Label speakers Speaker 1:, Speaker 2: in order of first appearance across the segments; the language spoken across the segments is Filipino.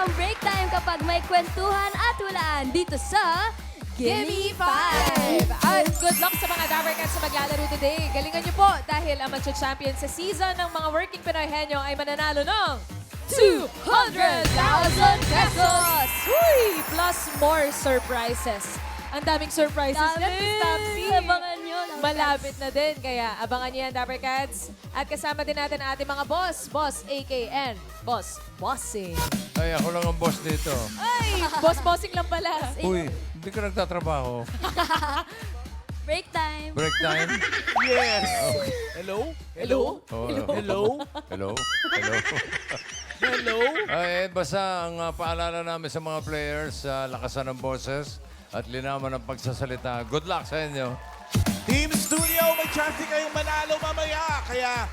Speaker 1: ang break time kapag may kwentuhan at hulaan dito sa
Speaker 2: Gimme 5! At good luck sa mga Dabber Cats na maglalaro today. Galingan niyo po dahil ang champion sa season ng mga working Pinoy henyo ay mananalo ng 200,000 pesos! Uy! Plus more surprises. Ang daming surprises yan, Miss Tapsi.
Speaker 1: Abangan nyo.
Speaker 2: Malapit na din, kaya abangan niyo yan, Dabber Cats. At kasama din natin ang ating mga boss. Boss AKN. Boss Bossing.
Speaker 3: Ay, ako lang ang boss dito.
Speaker 2: Ay! Boss Bossing lang pala.
Speaker 3: Uy, hindi ka nagtatrabaho.
Speaker 1: Break time.
Speaker 3: Break time?
Speaker 4: Yes. Hello? Hello?
Speaker 3: Oh,
Speaker 4: Hello?
Speaker 3: Hello? Hello?
Speaker 4: Hello?
Speaker 3: Ay, basta ang paalala namin sa mga players, lakasan ng boses at linaman ng pagsasalita. Good luck sa inyo.
Speaker 4: Team Studio, may chance din kayong manalo mamaya. Kaya,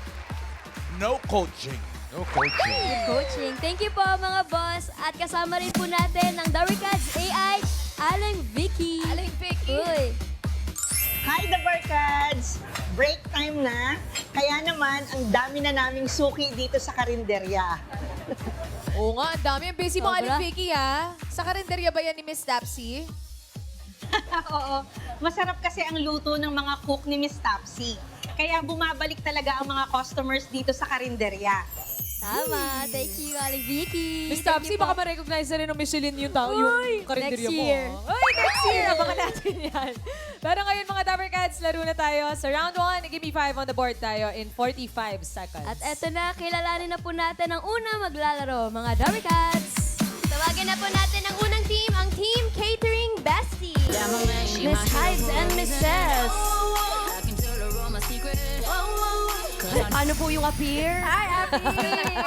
Speaker 4: no coaching.
Speaker 3: No coaching.
Speaker 1: Coaching. Thank you po mga boss. At kasama rin po natin ang Dabber Cats AI, Aling Vicky.
Speaker 2: Aling Vicky.
Speaker 1: Uy.
Speaker 5: Hi, The Barkads! Break time na. Kaya naman, ang dami na naming suki dito sa karinderya.
Speaker 2: Oo nga, ang dami. Ang busy mo,
Speaker 1: Sobra.
Speaker 2: Aling Vicky, ha? Sa karinderya ba yan ni Miss Tapsi?
Speaker 5: Oo. Masarap kasi ang luto ng mga cook ni Miss Tapsi. Kaya bumabalik talaga ang mga customers dito sa karinderya.
Speaker 1: Tama. Thank you, Aling Vicky.
Speaker 2: Miss
Speaker 1: Thank
Speaker 2: Tapsi,
Speaker 1: you po.
Speaker 2: baka ma-recognize na rin ng Michelin yung karinderya
Speaker 1: next
Speaker 2: mo.
Speaker 1: year.
Speaker 2: Uy, next year! Abangan natin yan. Pero ngayon, mga Dabber Cats, laro na tayo. Sa round 1, give me 5 on the board tayo in 45 seconds.
Speaker 1: At eto na, kilalanin na po natin ang una maglalaro, mga Dabber Cats. Tawagin na po natin ang unang team, ang Team Catering Bestie. Miss Hides and Miss Ses.
Speaker 6: Ano po yung appear?
Speaker 1: Hi, Abby!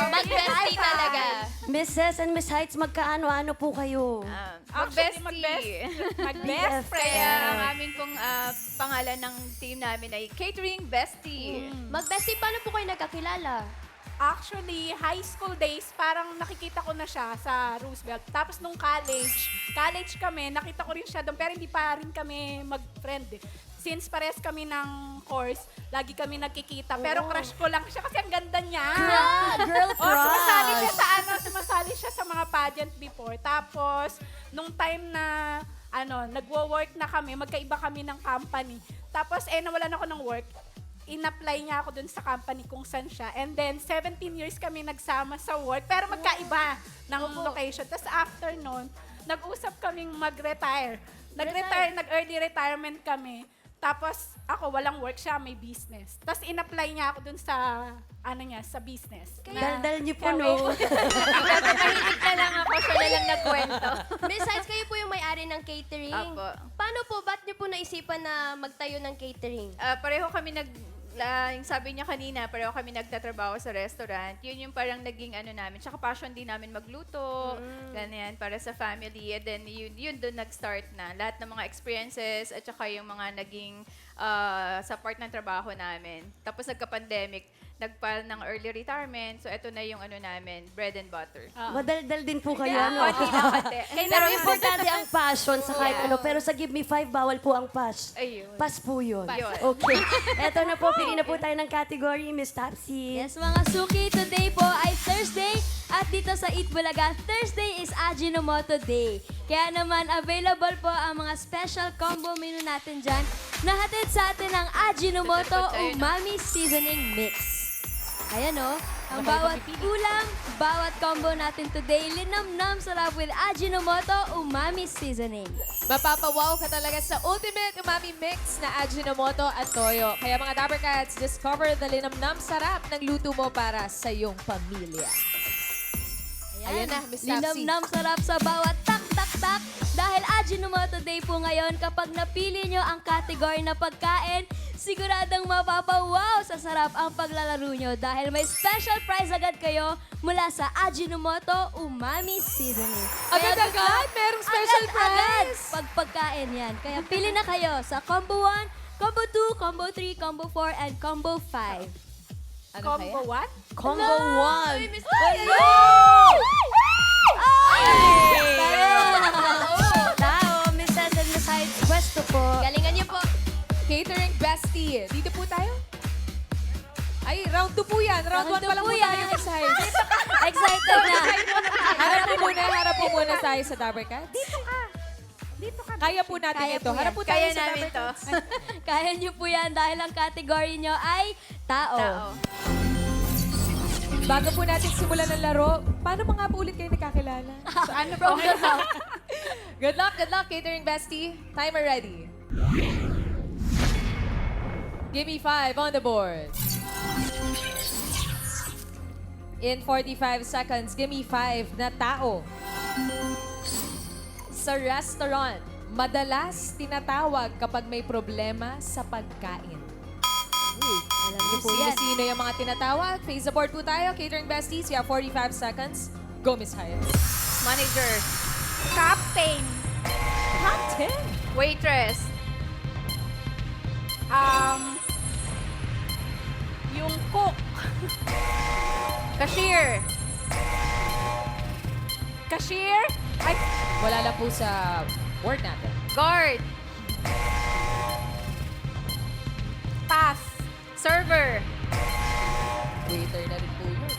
Speaker 6: Mag-bestie talaga.
Speaker 1: Miss Ses and Miss Hides, magkaano-ano po kayo?
Speaker 6: Mag-bestie.
Speaker 1: Mag-best
Speaker 6: Kaya ang aming pong pangalan ng team namin ay Catering Bestie.
Speaker 1: Mag-bestie, paano po kayo nagkakilala?
Speaker 7: Actually, high school days, parang nakikita ko na siya sa Roosevelt. Tapos nung college kami, nakita ko rin siya doon, pero hindi pa rin kami mag-friend. Since pares kami ng course, lagi kami nagkikita. Pero crush ko lang siya kasi ang ganda niya.
Speaker 1: Girl crush!
Speaker 7: Sumasali siya sa mga pageant before. Tapos, nung time na nagwo-work na kami, magkaiba kami ng company. Tapos, nawalan ako ng work. In-apply niya ako dun sa company kung saan siya. And then, 17 years kami nagsama sa work, pero magkaiba ng location. Tapos after nun, nag-usap kaming mag-retire. Nag-early retirement kami. Tapos ako, walang work siya, may business. Tapos in-apply niya ako dun sa, sa business.
Speaker 1: Daldal niyo po,
Speaker 7: Kaya
Speaker 1: no?
Speaker 6: Mahilig na lang ako, siya na lang nagkwento.
Speaker 8: Miss Hides, kayo po yung may-ari ng catering.
Speaker 6: Apo.
Speaker 8: Paano po, ba't niyo po naisipan na magtayo ng catering?
Speaker 6: Pareho kami yung sabi niya kanina, pareho kami nagtatrabaho sa restaurant. Yun yung parang naging namin. Tsaka passion din namin magluto, ganyan, para sa family. And then yun doon nag-start na. Lahat ng mga experiences at saka yung mga naging sa part ng trabaho namin. Tapos nagka-pandemic, nagpa ng early retirement. So ito na yung namin, bread and butter.
Speaker 1: Madaldal din po kayo,
Speaker 6: Kaya,
Speaker 1: ano?
Speaker 6: konti na konti.
Speaker 1: Pero importante ang passion sa kahit ano. Pero sa Give Me 5, bawal po ang pass.
Speaker 6: Ayun.
Speaker 1: Pass po yun.
Speaker 6: Yun.
Speaker 1: Okay. Eto na po, pili na po tayo ng category, Miss Tapsi.
Speaker 9: Yes, mga suki, today po ay Thursday at dito sa Eat Bulaga, Thursday is Ajinomoto Day. Kaya naman, available po ang mga special combo menu natin dyan na hatid sa atin ng Ajinomoto Umami Seasoning Mix. Ayan o, ang bawat ulam, bawat combo natin today, linamnam sarap with Ajinomoto Umami Seasoning.
Speaker 2: Mapapawaw ka talaga sa ultimate umami mix na Ajinomoto at Toyo. Kaya mga Dabber Cats, discover the linamnam sarap ng luto mo para sa iyong pamilya. Ayan na, Miss Tapsi.
Speaker 9: Linamnam sarap sa bawat tak-tak-tak. Dahil Ajinomoto Day po ngayon, kapag napili nyo ang category na pagkain, siguradong mapapawaw sa sarap ang paglalaro nyo dahil may special prize agad kayo mula sa Ajinomoto Umami Seasoning.
Speaker 2: Agad-agad, merong special
Speaker 9: Agad-agad
Speaker 2: prize.
Speaker 9: pag pagkain yan. Kaya pili na kayo sa Combo 1, Combo 2, Combo 3, Combo 4, and Combo 5.
Speaker 2: Ano
Speaker 7: Combo
Speaker 2: kaya?
Speaker 7: what?
Speaker 1: Combo 1.
Speaker 6: Uy, Miss Tapsi!
Speaker 1: Tao, Miss Ses and Miss Hides, pwesto po.
Speaker 8: Galingan niyo po.
Speaker 2: Catering Bestie. Dito po tayo? Ay, round 2 po yan. Round 1 pa lang po tayo, Miss Hides.
Speaker 9: Excited na.
Speaker 2: Harap po muna, harap muna tayo sa Dabber Cats?
Speaker 7: Dito ka.
Speaker 2: Kaya po natin
Speaker 1: Kaya
Speaker 2: ito.
Speaker 1: po yan.
Speaker 2: Harap po tayo
Speaker 6: Kaya
Speaker 2: sa
Speaker 6: namin
Speaker 2: Dabber
Speaker 6: to.
Speaker 2: Cats.
Speaker 1: Kaya niyo po yan dahil ang category niyo ay tao.
Speaker 6: Tao.
Speaker 2: Bago po natin simulan ng laro, paano mga po ulit kayo nakakilala?
Speaker 7: So, ano po?
Speaker 2: Good luck, catering bestie. Timer ready. Give me 5 on the board. In 45 seconds, give me 5 na tao. Sa restaurant, madalas tinatawag kapag may problema sa pagkain.
Speaker 1: Alam niyo po yan.
Speaker 2: Sino yung mga tinatawag? Face the board po tayo. Catering besties, you have 45 seconds. Go, Miss Hayes.
Speaker 6: Manager.
Speaker 7: Captain.
Speaker 2: Captain.
Speaker 6: Waitress.
Speaker 7: Yung cook.
Speaker 6: Cashier.
Speaker 7: Cashier. Ay,
Speaker 2: Wala lang po sa board natin.
Speaker 6: Guard.
Speaker 7: pass.
Speaker 6: Server.
Speaker 2: Waiter na rin po yun.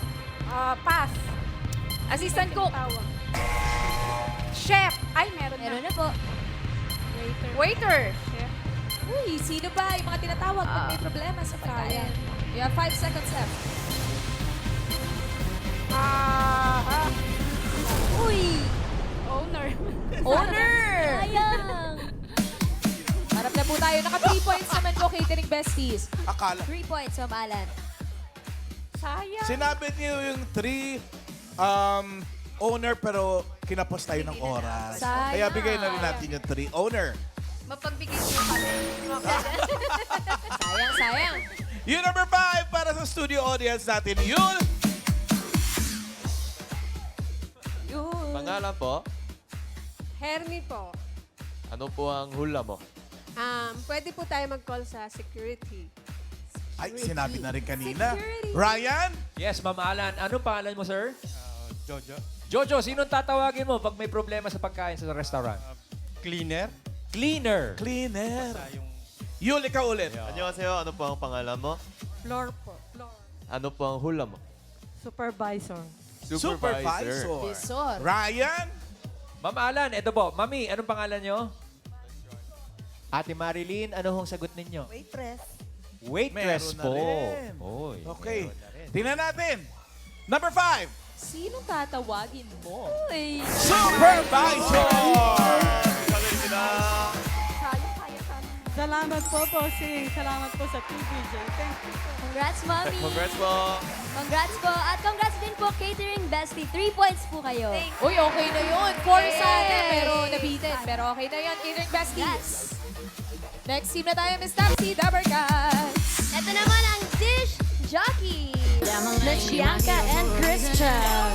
Speaker 7: Pass.
Speaker 6: Assistant cook.
Speaker 7: Tawag. Chef. Ay, meron
Speaker 1: Meron
Speaker 7: na.
Speaker 1: na po.
Speaker 7: Waiter.
Speaker 6: Waiter.
Speaker 7: Chef.
Speaker 2: Uy, sino ba yung mga tinatawag pag may problema sa pagkain? You have 5 seconds left.
Speaker 1: Uy!
Speaker 7: Owner.
Speaker 2: Owner!
Speaker 1: Sayang!
Speaker 2: Harap na po tayo. Naka 3 points naman po, catering besties.
Speaker 4: Akala.
Speaker 1: 3 points, Ma'am Alan.
Speaker 7: Sayang.
Speaker 4: Sinabi niyo yung 3 owner pero kinapos tayo ng oras.
Speaker 2: Sayang.
Speaker 4: Kaya bigay na rin natin yung 3 owner.
Speaker 6: Mapagbigay po kami.
Speaker 2: Sayang.
Speaker 4: Yung number 5 para sa studio audience natin, Yul.
Speaker 10: Pangalan po?
Speaker 11: Hermie po.
Speaker 10: Ano po ang hula mo?
Speaker 11: Pwede po tayo mag-call sa security.
Speaker 4: Ay, sinabi na rin kanina.
Speaker 1: Security.
Speaker 4: Ryan?
Speaker 12: Yes, Ma'am Alan. Anong pangalan mo, sir?
Speaker 13: Jojo.
Speaker 12: Jojo, sinong tatawagin mo pag may problema sa pagkain sa restaurant?
Speaker 13: Cleaner.
Speaker 12: Cleaner.
Speaker 4: Cleaner.
Speaker 13: Sa yung
Speaker 4: Yul, ikaw ulit.
Speaker 10: Annyeonghaseyo, ano po ang pangalan mo?
Speaker 11: Floor po. Floor.
Speaker 10: Ano po ang hula mo?
Speaker 11: Supervisor.
Speaker 4: Supervisor. Ryan?
Speaker 12: Ma'am Alan, eto po. Mami, anong pangalan nyo? Ate Marilyn, ano hong sagot ninyo?
Speaker 11: Waitress.
Speaker 12: Waitress
Speaker 4: Meron na
Speaker 12: po.
Speaker 4: rin.
Speaker 12: Oy,
Speaker 4: Okay.
Speaker 12: meron na rin.
Speaker 4: Tingnan natin. Number 5.
Speaker 2: Sinong tatawagin mo?
Speaker 1: Uy!
Speaker 4: Supervisor!
Speaker 11: Salamat po, bossing. Salamat po sa PBJ. Thank you.
Speaker 1: Congrats, Mommy!
Speaker 10: Congrats po!
Speaker 1: Congrats po! At congrats din po, Catering Bestie. 3 points po kayo.
Speaker 2: Uy, okay na yun. 4 sana, pero nabitin. Pero okay na yun, catering besties.
Speaker 1: Yes!
Speaker 2: Next team na tayo, Miss Tapsy, Dabber Cats.
Speaker 1: Ito naman ang Dish Jockey. Miss Bianca and Christian.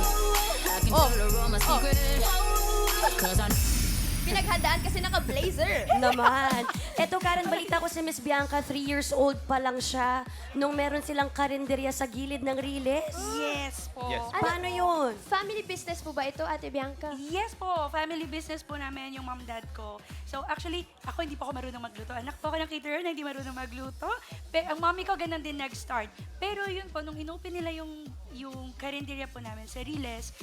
Speaker 1: Pinaghandaan kasi naka-blazer.
Speaker 8: Naman. Eto, Karen, balita ko si Miss Bianca, 3 years old pa lang siya nung meron silang karinderya sa gilid ng Riles.
Speaker 7: Yes po.
Speaker 10: Yes.
Speaker 8: Paano yun?
Speaker 1: Family business po ba ito, Ate Bianca?
Speaker 5: Yes po, family business po namin yung mom-dad ko. So actually, ako hindi pa ako marunong magluto. Anak po ako ng caterer na hindi marunong magluto. Ang mommy ko ganun din nag-start. Pero yun po, nung inopen nila yung karinderya po namin sa Riles,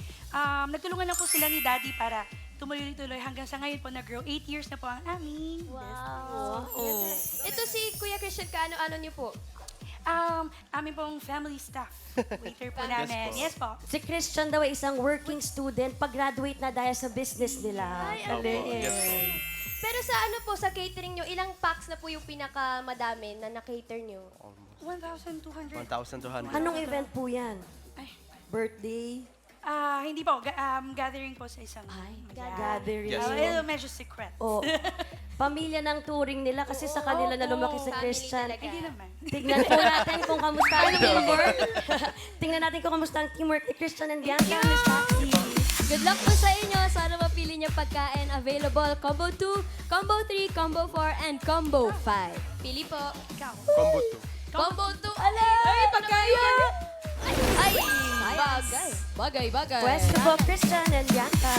Speaker 5: nagtulungan lang po sila ni daddy para tumuloy-tuloy hanggang sa ngayon po nag-grow. 8 years na po ang aming
Speaker 1: Wow. Ito si Kuya Christian, kaano-ano niyo po?
Speaker 5: Amin pong family staff. Waiter po namin. Yes po.
Speaker 8: Si Christian daw ay isang working student. Pag-graduate na dahil sa business nila.
Speaker 1: Ay, Pero sa ano po, sa catering nyo, ilang packs na po yung pinakamadami na na-cater nyo?
Speaker 5: 1,200.
Speaker 10: 1,200.
Speaker 8: Anong event po yan?
Speaker 5: Ay.
Speaker 8: Birthday?
Speaker 5: Hindi po. Gathering po sa isang...
Speaker 8: Gathering.
Speaker 5: Medyo secret.
Speaker 8: O, pamilya ng touring nila kasi sa kanila na lumaki si Christian.
Speaker 5: Hindi naman.
Speaker 8: Tignan po natin kung kamusta ang teamwork. Tingnan natin kung kamusta ang teamwork ni Christian and Bianca, Miss Taxi.
Speaker 1: Good luck po sa inyo. Sana mapili niyo pagkain. Available Combo 2, Combo 3, Combo 4, and Combo 5. Pili po.
Speaker 5: Ikaw.
Speaker 10: Combo 2.
Speaker 1: Combo 2. Ala!
Speaker 2: Ay, pagkain!
Speaker 1: Ay!
Speaker 2: Bagay.
Speaker 8: Pwesto po, Christian and Bianca.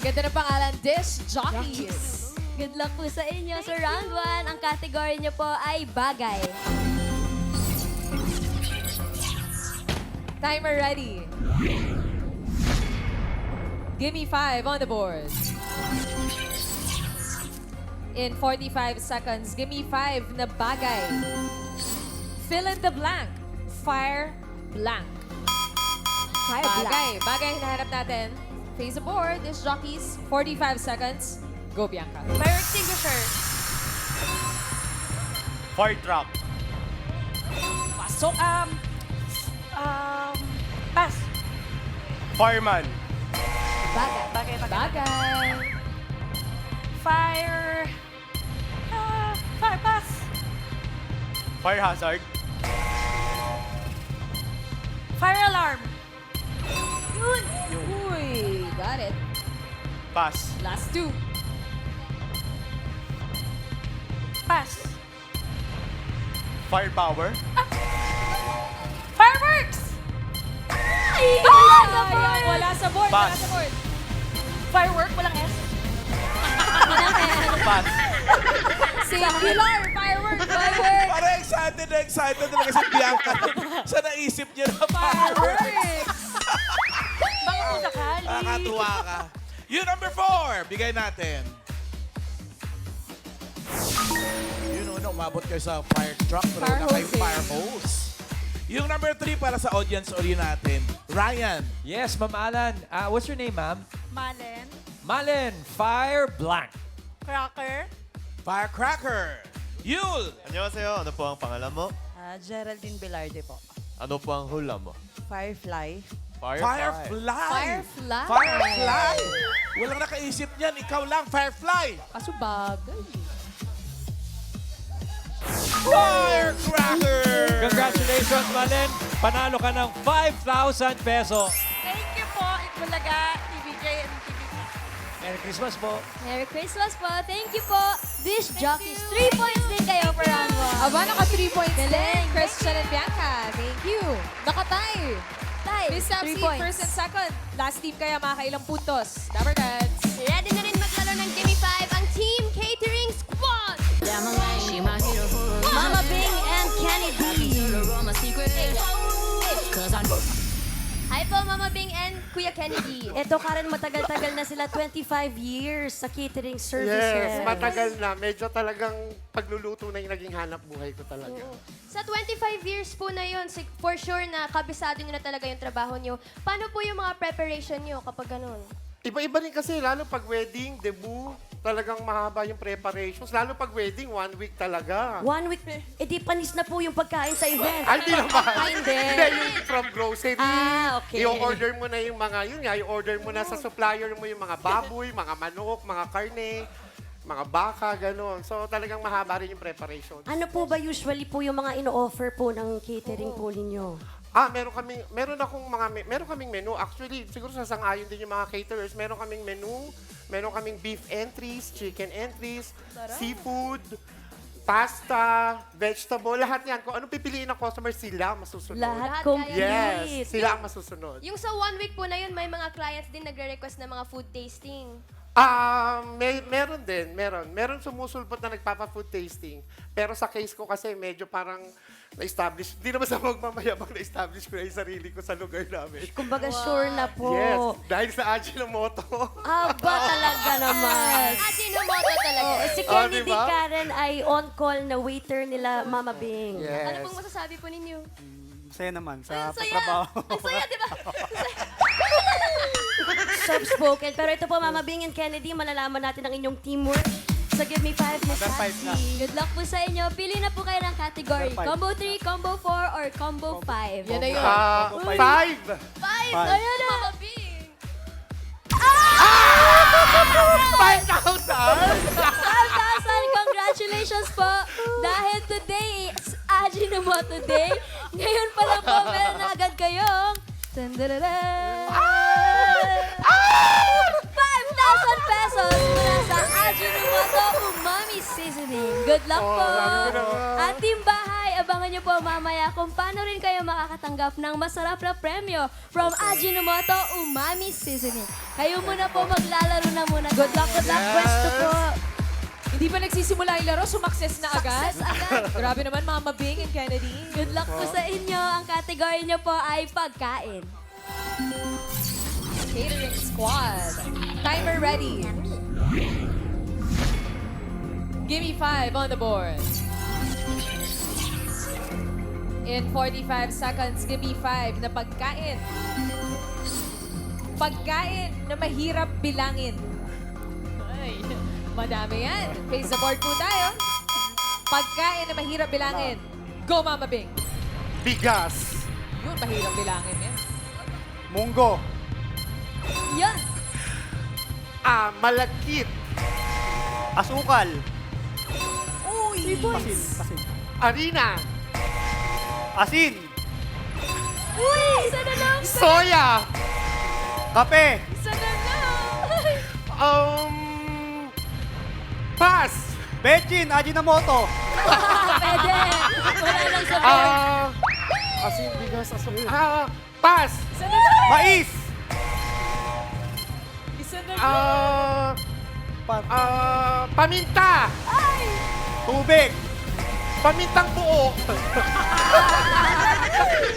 Speaker 2: Ganda na pangalan, Dish Jockeys.
Speaker 1: Good luck po sa inyo. Sa round 1, ang category niyo po ay bagay.
Speaker 2: Timer ready. Give me 5 on the board. In 45 seconds, give me 5 na bagay. Fill in the blank. Fire blank. Bagay. Bagay hinahanap natin. Face the board. This jockeys. 45 seconds. Go, Bianca.
Speaker 5: Fire extinguisher.
Speaker 13: Fire truck.
Speaker 2: Pasok.
Speaker 5: Pass.
Speaker 13: Fireman.
Speaker 2: Bagay. Bagay.
Speaker 5: Fire. Fire pass.
Speaker 13: Fire hazard.
Speaker 5: Fire alarm.
Speaker 2: Uy, got it.
Speaker 13: Pass.
Speaker 2: Last 2.
Speaker 5: Pass.
Speaker 13: Firepower.
Speaker 5: Fireworks.
Speaker 2: Sayang, wala sa board. Wala
Speaker 13: Pass.
Speaker 2: sa board.
Speaker 5: Firework, walang S.
Speaker 13: Pass.
Speaker 2: Singular. Firework.
Speaker 4: Parang excited talaga si Bianca sa naisip niya na fireworks.
Speaker 5: Mga pusakali.
Speaker 4: Nakakatuwa ka. Yung number 4, bigay natin. Yun, umabot kayo sa fire truck, pero
Speaker 2: Fire
Speaker 4: na kayo
Speaker 2: hose eh.
Speaker 4: fire hose. Yung number 3 para sa audience uli natin, Ryan.
Speaker 12: Yes, Ma'am Alan. What's your name, ma'am?
Speaker 7: Malen.
Speaker 12: Malen, fire blank.
Speaker 7: Cracker.
Speaker 4: Firecracker. Yul.
Speaker 10: Annyeonghaseyo. Ano po ang pangalan mo?
Speaker 11: Geraldine Velarde po.
Speaker 10: Ano po ang hula mo?
Speaker 11: Firefly.
Speaker 4: Firefly.
Speaker 2: Firefly.
Speaker 4: Firefly. Walang nakaisip niyan. Ikaw lang, Firefly.
Speaker 2: Kaso bagay.
Speaker 4: Firecracker.
Speaker 12: Congratulations, Malen. Panalo ka ng 5,000 peso.
Speaker 7: Thank you po, Itbulaga, TVJ, and TVP.
Speaker 12: Merry Christmas po.
Speaker 9: Merry Christmas po. Thank you po. Dish Jockeys, 3 points din kayo for round 1.
Speaker 2: Aba, naka 3 points din.
Speaker 9: Galing.
Speaker 2: Christian and Bianca. Thank you. Nakatay.
Speaker 9: Tay,
Speaker 2: Miss
Speaker 9: 3
Speaker 2: Sapsi,
Speaker 9: points.
Speaker 2: first and second. Last team kaya makakailang puntos. Dapper Cats.
Speaker 1: Ready na rin maglaro ng Gimme 5 ang Team Catering Squad!
Speaker 8: Mama Bing and Kenny D.
Speaker 1: Hi po, Mama Bing and Kuya Kennedy.
Speaker 8: Ito, Karen, matagal-tagal na sila. 25 years sa catering services.
Speaker 14: Yes, matagal na. Medyo talagang pagluluto na yung naging hanap buhay ko talaga.
Speaker 1: Sa 25 years po na yun, for sure na kabisado nyo na talaga yung trabaho nyo. Paano po yung mga preparation nyo kapag ganun?
Speaker 14: Iba-iba rin kasi, lalo pag wedding, debut, talagang mahaba yung preparations. Lalo pag wedding, 1 week talaga.
Speaker 8: 1 week, di panis na po yung pagkain sa event.
Speaker 14: Ay, di naman.
Speaker 8: Ay, hindi.
Speaker 14: Hindi, yung from grocery.
Speaker 8: Okay.
Speaker 14: I-order mo na yung mga, yun nga, i-order mo na sa supplier mo yung mga baboy, mga manok, mga karne, mga baka, gano'n. So, talagang mahaba rin yung preparation.
Speaker 8: Ano po ba usually po yung mga ino-offer po ng catering po ninyo?
Speaker 14: Meron kaming menu. Actually, siguro sasang-ayon din yung mga caterers. Meron kaming menu, meron kaming beef entries, chicken entries, seafood, pasta, vegetable, lahat yan. Kung anong pipiliin ng customer, sila ang masusunod.
Speaker 8: Lahat
Speaker 14: Yes,
Speaker 8: complete.
Speaker 14: sila ang masusunod.
Speaker 1: Yung sa 1 week po na yun, may mga clients din nagre-request ng mga food tasting.
Speaker 14: Meron din, meron. Meron sumusulpot na nagpapa-food tasting. Pero sa case ko kasi medyo parang na-establish. Hindi naman sa magmamayabang na-establish ko na yung sarili ko sa lugar namin.
Speaker 8: Kumbaga sure na po.
Speaker 14: Yes, dahil sa Ajinomoto.
Speaker 8: Aba talaga naman.
Speaker 1: Ajinomoto talaga.
Speaker 8: Si Kenny
Speaker 14: diba?
Speaker 8: D. Karen ay on-call na waiter nila Mama Bing.
Speaker 14: Yes.
Speaker 1: Ano pong masasabi po ninyo?
Speaker 13: Masaya naman sa
Speaker 1: Ang saya!
Speaker 13: pagtrabaho.
Speaker 1: Ang saya, di ba?
Speaker 8: Soft-spoken. Pero ito po, Mama Bing and Kennedy, malalaman natin ang inyong teamwork sa Give Me 5, Miss
Speaker 13: Number 5 na.
Speaker 8: Patsy.
Speaker 9: Good luck po sa inyo. Pili na po kayo ng category.
Speaker 13: Number 5.
Speaker 9: Combo 3, Combo 4, or Combo 5.
Speaker 2: Yan na yun.
Speaker 14: 5.
Speaker 1: 5! Ayan na! Mama Bing!
Speaker 9: 5,000! Congratulations po! Dahil today is Ajinomoto Day, ngayon pa lang po meron na agad kayong 5,000 pesos mula sa Ajinomoto Umami Seasoning. Good luck po! At Team Bahay, abangan niyo po mamaya kung paano rin kayo makakatanggap ng masarap na premyo from Ajinomoto Umami Seasoning. Kayo muna po maglalaro na muna.
Speaker 8: Good luck, pwesto po.
Speaker 2: Hindi pa nagsisimula yung laro, sumakses na agad.
Speaker 9: Success agad.
Speaker 2: Grabe naman, Mama Bing and Kennedy.
Speaker 9: Good luck po sa inyo. Ang category niyo po ay pagkain.
Speaker 2: Catering Squad. Timer ready. Give me 5 on the board. In 45 seconds, give me 5 na pagkain. Pagkain na mahirap bilangin. Ay, madami yan. Face the board po tayo. Pagkain na mahirap bilangin. Go, Mama Bing.
Speaker 14: Bigas.
Speaker 2: Yun, mahirap bilangin yan.
Speaker 13: Munggo.
Speaker 1: Yes!
Speaker 14: Malagkit.
Speaker 13: Asukal.
Speaker 2: Uy!
Speaker 13: Pasin.
Speaker 14: Harina.
Speaker 13: Asin.
Speaker 1: Uy! Isa na lang!
Speaker 14: Soya.
Speaker 13: Kape.
Speaker 2: Isa na lang!
Speaker 14: Pass.
Speaker 13: Bechin. Ajinomoto.
Speaker 1: Pwede! Wala lang sa board.
Speaker 14: Asin, bigas, asukal. Pass.
Speaker 2: Isa na lang!
Speaker 13: Mais.
Speaker 2: Isa na lang!
Speaker 14: Paminta.
Speaker 13: Tubig.
Speaker 14: Pamintang buo.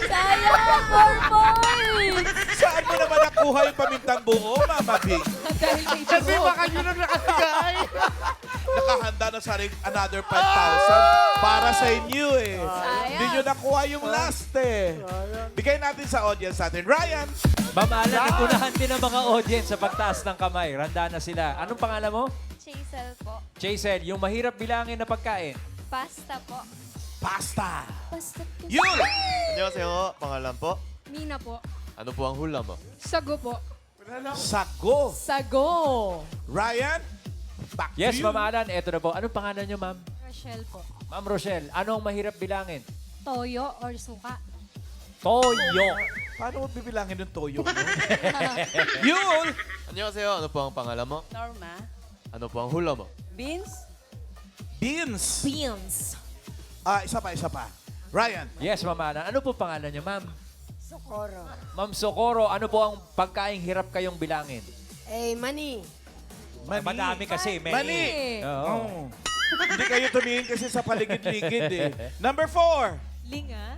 Speaker 1: Sayang! 4 points!
Speaker 4: Saan mo naman nakuha yung pamintang buo, Mama B?
Speaker 2: Dahil may
Speaker 14: Kasi
Speaker 2: buo.
Speaker 14: baka yun ang nakasigay.
Speaker 4: Nakahanda na sa rin another 5,000 para sa inyo eh. Hindi nyo nakuha yung last eh. Bigay natin sa audience natin. Ryan!
Speaker 12: Ma'am Alan, nagunahan din ang mga audience sa pagtaas ng kamay. Randa na sila. Anong pangalan mo?
Speaker 9: Chazel po.
Speaker 12: Jason, yung mahirap bilangin na pagkain.
Speaker 9: Pasta po.
Speaker 4: Pasta!
Speaker 9: Pasta po.
Speaker 4: Yun!
Speaker 10: 안녕하세요. pangalan po?
Speaker 9: Mina po.
Speaker 10: Ano po ang hula mo?
Speaker 9: Sago po.
Speaker 4: Sago!
Speaker 2: Sago!
Speaker 4: Ryan! Back to
Speaker 12: Yes,
Speaker 4: you.
Speaker 12: Ma'am Alan, eto na po. Anong pangalan nyo, ma'am?
Speaker 9: Rochelle po.
Speaker 12: Ma'am Rochelle, ano ang mahirap bilangin?
Speaker 9: Toyo or suka.
Speaker 12: Toyo.
Speaker 4: Paano mo bibilangin yung toyo mo? Yul!
Speaker 10: 안녕하세요. ano po ang pangalan mo?
Speaker 11: Norma.
Speaker 10: Ano po ang hula mo?
Speaker 11: Beans.
Speaker 4: Beans!
Speaker 2: Beans.
Speaker 4: Isa pa. Ryan!
Speaker 12: Yes, Ma'am Alan. Ano po pangalan nyo, ma'am?
Speaker 11: Socorro.
Speaker 12: Ma'am Socorro, ano po ang pagkaing hirap kayong bilangin?
Speaker 11: Mani.
Speaker 12: Ay, madami kasi.
Speaker 4: Mani!
Speaker 12: Oo.
Speaker 4: Oh. Hindi kayo tumingin kasi sa paligid-ligid eh. Number 4.
Speaker 2: Linga.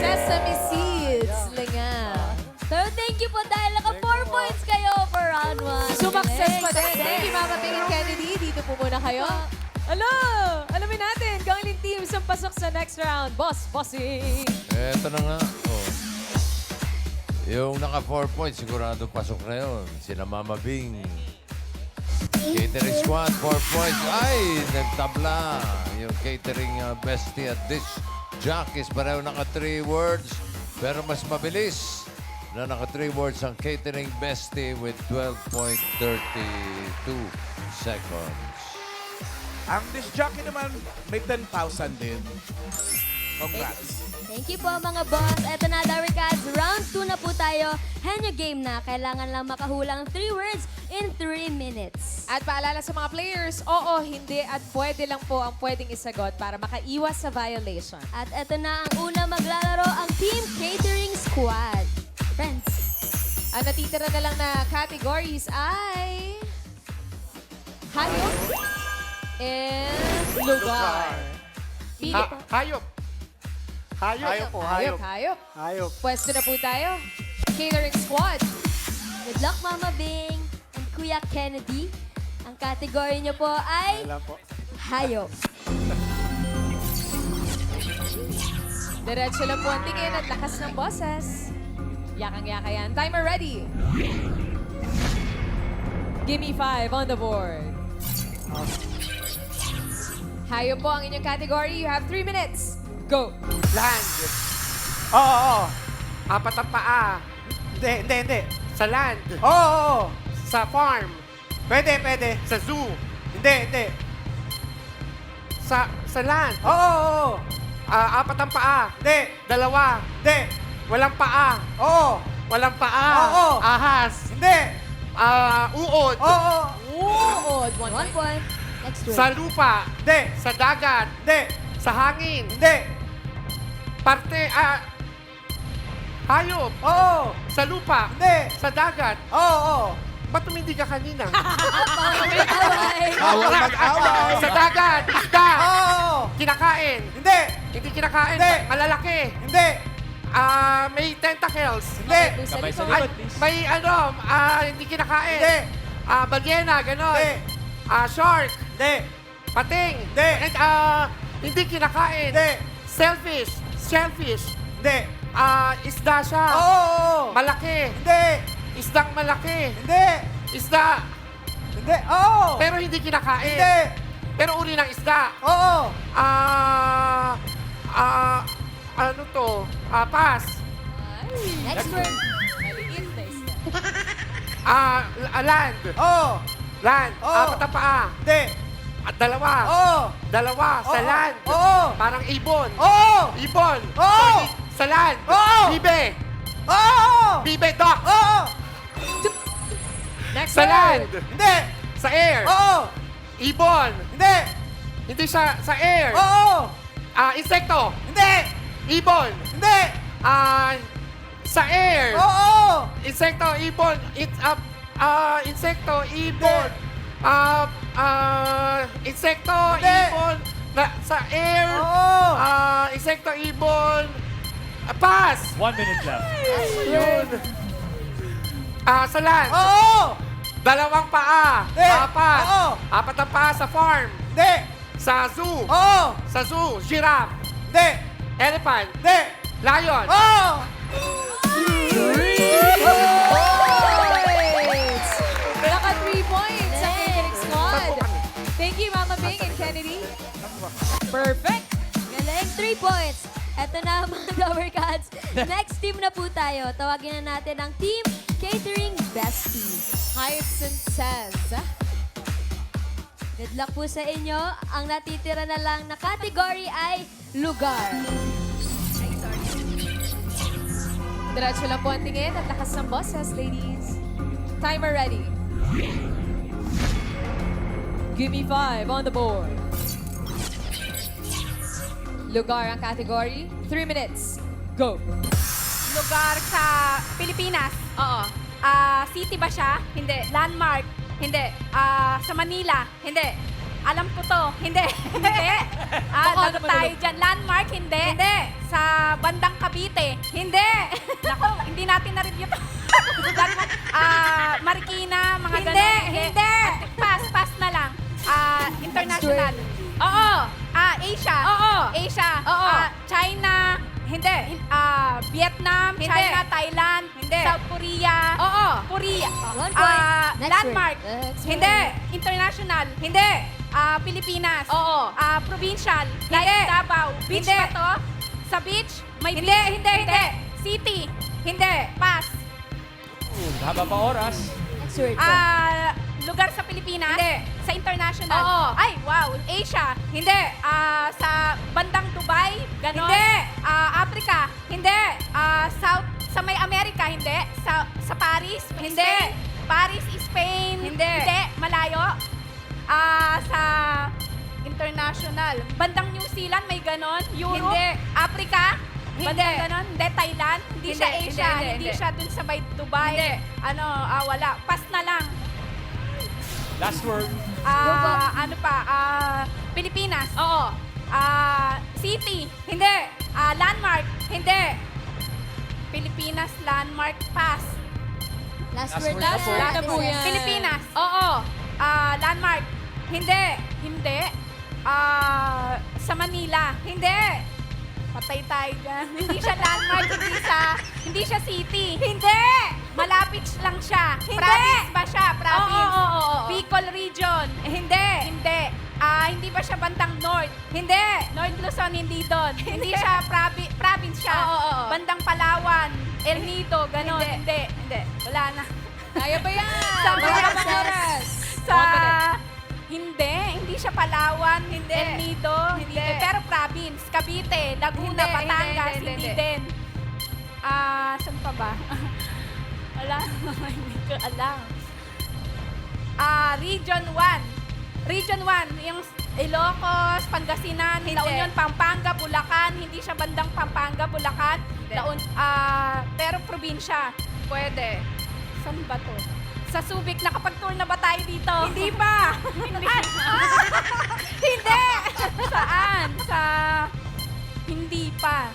Speaker 2: Sesame seeds. Linga.
Speaker 1: Pero thank you po dahil naka 4 points kayo for round 1.
Speaker 2: Sumakses pa din. Thank you, Mama Bing and Kennedy. Dito po muna kayo. Alo! Alamin natin, Gangling Team ang pasok sa next round. Bossing!
Speaker 3: Eto na nga. Oh. Yung naka 4 points, sigurado pasok na yun. Sina Mama Bing. Catering Squad, 4 points. Ay, nagtabla. Yung catering bestie at dish jockeys, pareho naka 3 words. Pero mas mabilis na naka 3 words ang catering bestie with 12.32 seconds.
Speaker 4: Ang disc jockey naman, may 10,000 din. Congrats.
Speaker 1: Thank you po mga boss. Eto na, Dowry Cats. Round 2 na po tayo. Henyo game na. Kailangan lang makahulang 3 words in 3 minutes.
Speaker 2: At paalala sa mga players, oo, hindi at pwede lang po ang pwedeng isagot para makaiwas sa violation.
Speaker 1: At eto na ang una maglalaro, ang Team Catering Squad. Friends.
Speaker 2: Ang natitira na lang na categories ay hayop and lugar. Pili po.
Speaker 14: Hayop. Hayop po, hayop.
Speaker 2: Hayop.
Speaker 13: Hayop.
Speaker 2: Pwesto na po tayo. Catering Squad.
Speaker 1: Good luck, Mama Bing and Kuya Kennedy. Ang category niyo po ay
Speaker 13: Wala po.
Speaker 1: hayop.
Speaker 2: Diretso lang po ang tingin at lakas ng boses. Yakang-yaka yan. Timer ready. Give me 5 on the board. Hayop po ang inyong category. You have 3 minutes. Go.
Speaker 14: Land.
Speaker 13: Oo.
Speaker 14: Apat ang paa.
Speaker 13: Hindi.
Speaker 14: Sa land.
Speaker 13: Oo.
Speaker 14: Sa farm.
Speaker 13: Pwede.
Speaker 14: Sa zoo.
Speaker 13: Hindi.
Speaker 14: Sa land.
Speaker 13: Oo.
Speaker 14: Apat ang paa.
Speaker 13: Hindi.
Speaker 14: Dalawa.
Speaker 13: Hindi.
Speaker 14: Walang paa.
Speaker 13: Oo.
Speaker 14: Walang paa.
Speaker 13: Oo.
Speaker 14: Ahas.
Speaker 13: Hindi.
Speaker 14: Uod.
Speaker 13: Oo.
Speaker 2: Uod.
Speaker 1: 1 point. Next word.
Speaker 14: Sa lupa.
Speaker 13: Hindi.
Speaker 14: Sa dagat.
Speaker 13: Hindi.
Speaker 14: Sa hangin.
Speaker 13: Hindi.
Speaker 14: Parte, hayop.
Speaker 13: Oo.
Speaker 14: Sa lupa.
Speaker 13: Hindi.
Speaker 14: Sa dagat.
Speaker 13: Oo.
Speaker 14: Ba't tumindi ka kanina?
Speaker 4: Bawal mag-away.
Speaker 14: Sa dagat. Isda.
Speaker 13: Oo.
Speaker 14: Kinakain.
Speaker 13: Hindi.
Speaker 14: Hindi kinakain.
Speaker 13: Hindi.
Speaker 14: Malalaki.
Speaker 13: Hindi.
Speaker 14: May tentacles. Hindi.
Speaker 12: Kamay sa
Speaker 14: Ay,
Speaker 12: likod, please.
Speaker 14: may hindi kinakain.
Speaker 13: Hindi.
Speaker 14: Balyena, ganon.
Speaker 13: Hindi.
Speaker 14: Shark.
Speaker 13: Hindi.
Speaker 14: Pating.
Speaker 13: Hindi.
Speaker 14: And, hindi kinakain.
Speaker 13: Hindi.
Speaker 14: Shellfish.
Speaker 13: Hindi.
Speaker 14: Isda siya.
Speaker 13: Oo.
Speaker 14: Malaki.
Speaker 13: Hindi.
Speaker 14: Isdang malaki.
Speaker 13: Hindi.
Speaker 14: Isda.
Speaker 13: Hindi. Oo.
Speaker 14: Pero hindi kinakain.
Speaker 13: Hindi.
Speaker 14: Pero uri ng isda.
Speaker 13: Oo.
Speaker 14: Ano to? Pass.
Speaker 1: Next word.
Speaker 2: Maliit na isda.
Speaker 14: Land.
Speaker 13: Oo.
Speaker 14: Land.
Speaker 13: Oo.
Speaker 14: Apat na paa.
Speaker 13: Hindi.
Speaker 14: Dalawa.
Speaker 13: Oo.
Speaker 14: Dalawa. Sa
Speaker 13: Oo.
Speaker 14: land.
Speaker 13: Oo.
Speaker 14: Parang ibon.
Speaker 13: Oo.
Speaker 14: Ibon.
Speaker 13: Oo.
Speaker 14: Sa land.
Speaker 13: Oo.
Speaker 14: Bibe.
Speaker 13: Oo.
Speaker 14: Bibe, duck.
Speaker 13: Oo.
Speaker 2: Next
Speaker 14: Sa
Speaker 2: word.
Speaker 14: land.
Speaker 13: Hindi.
Speaker 14: Sa air.
Speaker 13: Oo.
Speaker 14: Ibon.
Speaker 13: Hindi.
Speaker 14: Hindi siya sa air.
Speaker 13: Oo.
Speaker 14: Insekto.
Speaker 13: Hindi.
Speaker 14: Ibon.
Speaker 13: Hindi.
Speaker 14: Sa air.
Speaker 13: Oo.
Speaker 14: Insekto, ibon. Insekto, ibon. Insekto,
Speaker 13: Hindi.
Speaker 14: ibon. Sa air.
Speaker 13: Oo.
Speaker 14: Insekto, ibon. Pass.
Speaker 12: 1 minute left.
Speaker 14: Yun. Sa land.
Speaker 13: Oo.
Speaker 14: Dalawang paa.
Speaker 13: Hindi.
Speaker 14: Apat.
Speaker 13: Oo.
Speaker 14: Apat na paa sa farm.
Speaker 13: Hindi.
Speaker 14: Sa zoo.
Speaker 13: Oo.
Speaker 14: Sa zoo. Giraffe.
Speaker 13: Hindi.
Speaker 14: Elephant.
Speaker 13: Hindi.
Speaker 14: Lion.
Speaker 13: Oo.
Speaker 2: Points! Naka 3 points sa Catering Squad. Thank you, Mama Bing and Kennedy. Perfect!
Speaker 1: Galing, 3 points. Eto na mga Dover Cats. Next team na po tayo. Tawagin na natin ang Team Catering Bestie.
Speaker 2: Hyacinth says,
Speaker 1: Good luck po sa inyo. Ang natitira na lang na category ay lugar.
Speaker 2: diretso lang po ang tingin at lakas ng boses, ladies. Timer ready. Give me 5 on the board. Lugar ang category. 3 minutes. Go.
Speaker 7: Lugar sa Pilipinas.
Speaker 6: Oo.
Speaker 7: City ba siya?
Speaker 6: Hindi.
Speaker 7: Landmark.
Speaker 6: Hindi.
Speaker 7: Sa Manila.
Speaker 6: Hindi.
Speaker 7: Alam ko to. Hindi. Hindi. Lagot tayo dyan. Landmark, hindi.
Speaker 6: Hindi.
Speaker 7: Sa bandang Cavite.
Speaker 6: Hindi.
Speaker 7: Nako, hindi natin na-review to. Marikina, mga
Speaker 6: Hindi,
Speaker 7: ganon.
Speaker 6: hindi.
Speaker 7: Pass na lang. International.
Speaker 6: Oo.
Speaker 7: Asia.
Speaker 6: Oo.
Speaker 7: Asia.
Speaker 6: Oo.
Speaker 7: China.
Speaker 6: Hindi.
Speaker 7: Vietnam,
Speaker 6: Hindi.
Speaker 7: China, Thailand,
Speaker 6: Hindi.
Speaker 7: South Korea.
Speaker 6: Oo.
Speaker 7: Korea.
Speaker 1: 1 point. Next
Speaker 7: Landmark.
Speaker 1: word. Next
Speaker 6: Hindi.
Speaker 7: International.
Speaker 6: Hindi.
Speaker 7: Pilipinas.
Speaker 6: Oo.
Speaker 7: Provincial.
Speaker 6: Hindi.
Speaker 7: Like Davao. Beach
Speaker 6: Hindi.
Speaker 7: ba to? Sa beach? May
Speaker 6: Hindi,
Speaker 7: beach?
Speaker 6: hindi.
Speaker 7: City.
Speaker 6: Hindi.
Speaker 7: Pass.
Speaker 12: Haba pa oras.
Speaker 1: Next word po.
Speaker 7: Lugar sa Pilipinas?
Speaker 6: Hindi.
Speaker 7: Sa international?
Speaker 6: Oo.
Speaker 7: Ay, wow. Asia?
Speaker 6: Hindi.
Speaker 7: Sa bandang Dubai? Ganon?
Speaker 6: Hindi.
Speaker 7: Africa?
Speaker 6: Hindi.
Speaker 7: Sa may Amerika? Hindi. Sa Paris?
Speaker 6: Hindi.
Speaker 7: Spain? Paris, Spain?
Speaker 6: Hindi.
Speaker 7: Malayo? Sa international. Bandang New Zealand, may ganon? Europe?
Speaker 6: Hindi.
Speaker 7: Africa?
Speaker 6: Hindi.
Speaker 7: Bandang ganon? Hindi. Thailand? Hindi siya
Speaker 6: Hindi,
Speaker 7: Asia?
Speaker 6: hindi,
Speaker 7: Hindi
Speaker 6: hindi.
Speaker 7: siya dun sa may Dubai?
Speaker 6: Hindi.
Speaker 7: Wala. Pass na lang.
Speaker 12: Last word.
Speaker 7: Ano pa? Pilipinas?
Speaker 6: Oo.
Speaker 7: City?
Speaker 6: Hindi.
Speaker 7: Landmark?
Speaker 6: Hindi.
Speaker 7: Pilipinas, landmark, pass.
Speaker 1: Last word.
Speaker 2: Last word na po yan.
Speaker 7: Pilipinas?
Speaker 6: Oo.
Speaker 7: Landmark?
Speaker 6: Hindi.
Speaker 7: Hindi. Sa Manila?
Speaker 6: Hindi.
Speaker 7: Patay tayo dyan. Hindi siya landmark, hindi siya city.
Speaker 6: Hindi.
Speaker 7: Malapit lang siya.
Speaker 6: Hindi.
Speaker 7: Province ba siya? Province?
Speaker 6: Oo.
Speaker 7: Bicol region?
Speaker 6: Hindi.
Speaker 7: Hindi. Hindi ba siya bandang north?
Speaker 6: Hindi.
Speaker 7: North Luzon, hindi doon. Hindi siya province siya.
Speaker 6: Oo.
Speaker 7: Bandang Palawan, El Nido, ganon.
Speaker 6: Hindi.
Speaker 7: Hindi. Wala na.
Speaker 2: Kaya ba yan?
Speaker 7: Sa
Speaker 2: Wala
Speaker 7: mga
Speaker 2: pang oras.
Speaker 7: Sa... Hindi siya Palawan,
Speaker 6: Hindi.
Speaker 7: El Nido,
Speaker 6: Hindi.
Speaker 7: Pero province, Cavite, Laguna,
Speaker 6: Hindi,
Speaker 7: Batangas,
Speaker 6: hindi,
Speaker 7: hindi
Speaker 6: hindi.
Speaker 7: din. Saan pa ba? Wala, hindi ko alam. Region 1. Region 1, yung Ilocos, Pangasinan,
Speaker 6: Hindi.
Speaker 7: La Union, Pampanga, Bulacan, hindi siya bandang Pampanga, Bulacan.
Speaker 6: Hindi.
Speaker 7: Pero probinsya.
Speaker 6: Pwede.
Speaker 7: Saan ba to? Sa Subic, nakapag-tour na ba tayo dito?
Speaker 6: Hindi pa.
Speaker 7: Hindi. Saan? Hindi pa.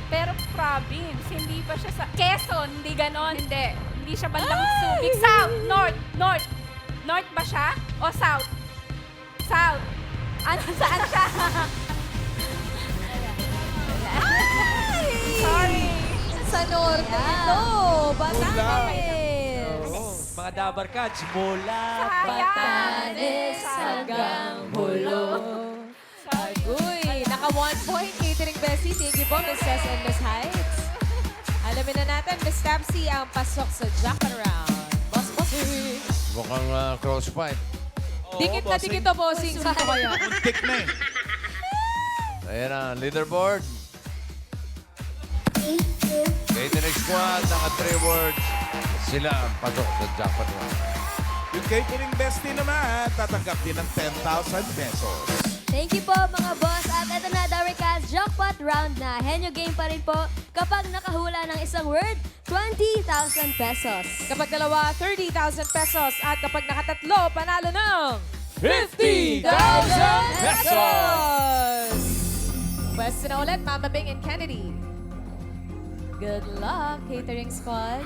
Speaker 7: Pero province, hindi pa siya sa... Quezon, hindi ganon. Hindi. Hindi siya bandang Subic. South, North, North. North ba siya? O South? South. Ano, saan siya? Sorry.
Speaker 2: Sa norte ito. Batanes.
Speaker 12: Mga Dabar Cats, mula
Speaker 7: Batanes
Speaker 2: hanggang Hulo. Uy, naka 1 point catering bestie. Thank you po, Miss Cess and Miss Heights. Alamin na natin, Miss Tapsy ang pasok sa Jack-Around. Boss, bossing.
Speaker 3: Mukhang close fight.
Speaker 2: Dikit na dikit to, bossing. Sino kaya?
Speaker 4: Muntik na eh.
Speaker 3: Ayan na, leaderboard. Catering Squad, naka 3 words. Sila ang pasok sa jackpot round.
Speaker 4: Yung catering bestie naman, tatanggap din ng 10,000 pesos.
Speaker 9: Thank you po mga boss. At eto na, Dabar Cats, jackpot round na. Henyo game pa rin po. Kapag nakahula ng isang word, 20,000 pesos.
Speaker 2: Kapag dalawa, 30,000 pesos. At kapag nakatatlo, panalo ng 50,000 pesos! Pwesto na ulit, Mama Bing and Kennedy. Good luck, catering squad.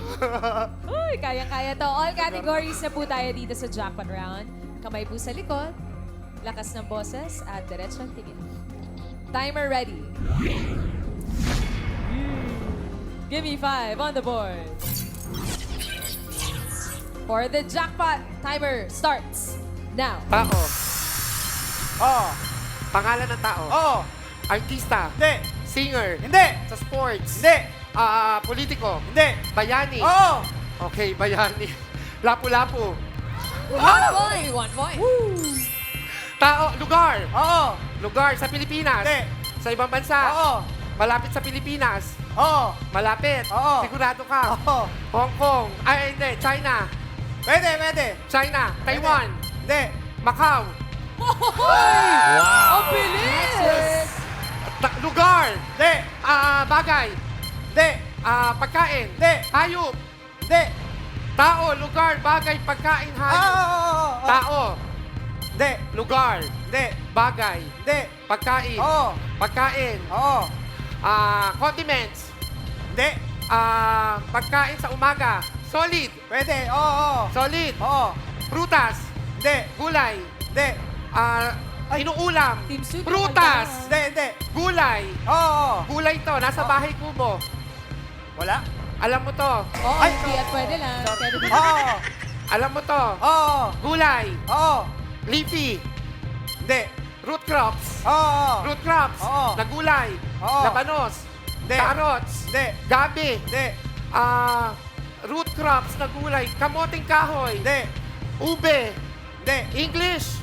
Speaker 2: Uy, kayang-kaya to. All categories na po tayo dito sa jackpot round. Kamay po sa likod, lakas ng boses, at diretsong tingin. Timer ready. Give me 5 on the board. For the jackpot, timer starts now.
Speaker 14: Tao. Oo. Pangalan ng tao. Oo. Artista. Hindi. Singer. Hindi. Sa sports. Hindi. Politiko. Hindi. Bayani. Oo. Okay, bayani. Lapu-lapu.
Speaker 2: 1 point. 1 point.
Speaker 14: Tao, lugar. Oo. Lugar sa Pilipinas. Hindi. Sa ibang bansa. Oo. Malapit sa Pilipinas. Oo. Malapit. Oo. Sigurado ka. Oo. Hong Kong. Ay, hindi. China. Pwede, pwede. China. Taiwan. Hindi. Macau.
Speaker 2: Wow! Ang bilis!
Speaker 14: Lugar. Hindi. Bagay. Hindi. Pagkain. Hindi. Hayop. Hindi. Tao, lugar, bagay, pagkain, hayop. Tao. Hindi. Lugar. Hindi. Bagay. Hindi. Pagkain. Oo. Pagkain. Oo. Condiments. Hindi. Pagkain sa umaga. Solid. Pwede. Oo. Solid. Oo. Prutas. Hindi. Gulay. Hindi. Inuulam.
Speaker 2: Team Suit,
Speaker 14: Prutas. Hindi, hindi. Gulay. Oo. Gulay to. Nasa bahay kubo. Wala. Alam mo to.
Speaker 2: Oo, hindi at pwede lang.
Speaker 14: Oo. Alam mo to. Oo. Gulay. Oo. Leafy. Hindi. Root crops. Oo. Root crops. Oo. Na gulay. Oo. Labanos. Hindi. Carrots. Hindi. Gabi. Hindi. Root crops na gulay. Kamoting kahoy. Hindi. Ube. Hindi. English.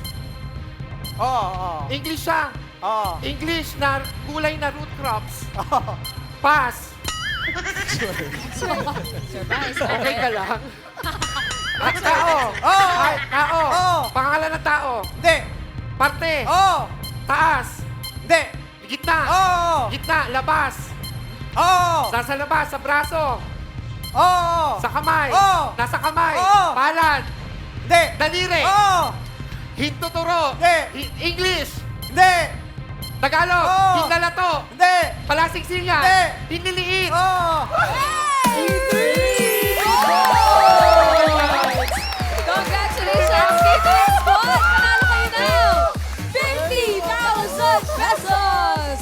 Speaker 14: Oo. English siya. Oo. English na gulay na root crops. Oo. Pass.
Speaker 2: Surprise.
Speaker 14: Okay ka lang? Tao. Oo. Tao. Oo. Pangalan ng tao. Hindi. Parte. Oo. Taas. Hindi. Gitna. Oo. Gitna. Labas. Oo. Nasa labas. Sa braso. Oo. Sa kamay. Oo. Nasa kamay. Oo. Palad. Hindi. Daliri. Oo. Hintuturo. Hindi. English. Hindi. Tagalog. Oo. Hindalato. Hindi. Palasingsingan. Hindi. Hinliliit. Oo.
Speaker 2: Congratulations, Catering Squad! Panalo kayo ng 50,000 pesos!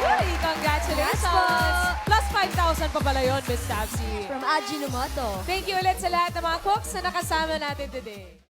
Speaker 2: Uy, congratulations! Plus 5,000 pa pala yun, Miss Tapsy.
Speaker 9: From Ajinomoto.
Speaker 2: Thank you ulit sa lahat ng mga cooks na nakasama natin today.